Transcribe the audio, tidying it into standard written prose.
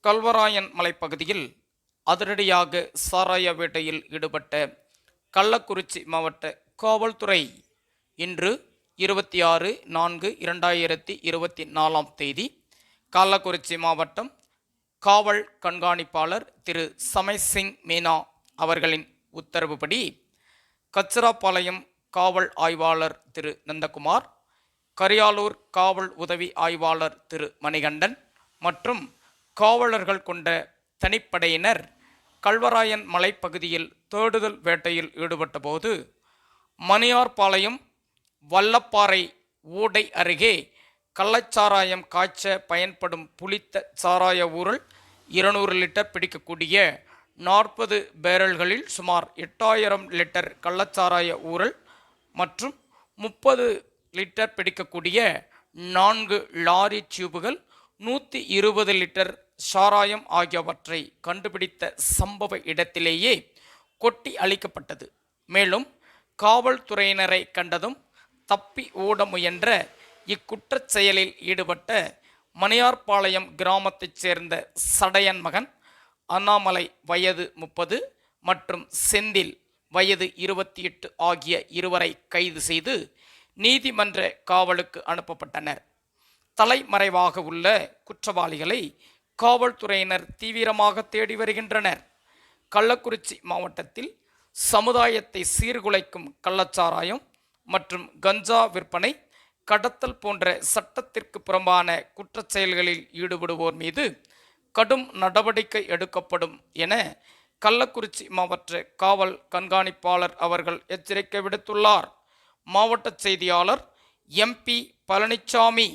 கல்வராயன் மலைப்பகுதியில் அதிரடியாக சாராய வேட்டையில் ஈடுபட்ட கள்ளக்குறிச்சி மாவட்ட காவல்துறை இன்று 26/4/2024 கள்ளக்குறிச்சி மாவட்டம் காவல் கண்காணிப்பாளர் திரு சமைசிங் மீனா அவர்களின் உத்தரவுப்படி கச்சிராப்பாளையம் காவல் ஆய்வாளர் திரு நந்தகுமார், கரியாலூர் காவல் உதவி ஆய்வாளர் திரு மணிகண்டன் மற்றும் காவலர்கள் கொண்ட தனிப்படையினர் கல்வராயன் மலைப்பகுதியில் தேடுதல் வேட்டையில் ஈடுபட்ட போது மணியார்பாளையம் வல்லப்பாறை ஊடை அருகே கள்ளச்சாராயம் காய்ச்ச பயன்படும் புளித்த சாராய ஊரல் 200 லிட்டர் பிடிக்கக்கூடிய 40 பேரல்களில் சுமார் 8000 லிட்டர் கள்ளச்சாராய ஊரல் மற்றும் 30 லிட்டர் பிடிக்கக்கூடிய 4 லாரி டியூபுகள் 120 லிட்டர் சாராயம் ஆகியவற்றை கண்டுபிடித்த சம்பவ இடத்திலேயே கொட்டி அளிக்கப்பட்டது. மேலும் காவல்துறையினரை கண்டதும் தப்பி ஓட முயன்ற இக்குற்றச் செயலில் ஈடுபட்ட மணியார்பாளையம் கிராமத்தைச் சேர்ந்த சடையன் மகன் அண்ணாமலை வயது 30 மற்றும் செந்தில் வயது 28 ஆகிய இருவரை கைது செய்து நீதிமன்ற காவலுக்கு அனுப்பப்பட்டனர். தலைமறைவாக உள்ள குற்றவாளிகளை காவல்துறையினர் தீவிரமாக தேடி வருகின்றனர். கள்ளக்குறிச்சி மாவட்டத்தில் சமுதாயத்தை சீர்குலைக்கும் கள்ளச்சாராயம் மற்றும் கஞ்சா விற்பனை, கடத்தல் போன்ற சட்டத்திற்கு புறம்பான குற்றச் செயல்களில் ஈடுபடுவோர் மீது கடும் நடவடிக்கை எடுக்கப்படும் என கள்ளக்குறிச்சி மாவட்ட காவல் கண்காணிப்பாளர் அவர்கள் எச்சரிக்கை விடுத்துள்ளார். மாவட்ட செய்தியாளர் MP பழனிசாமி.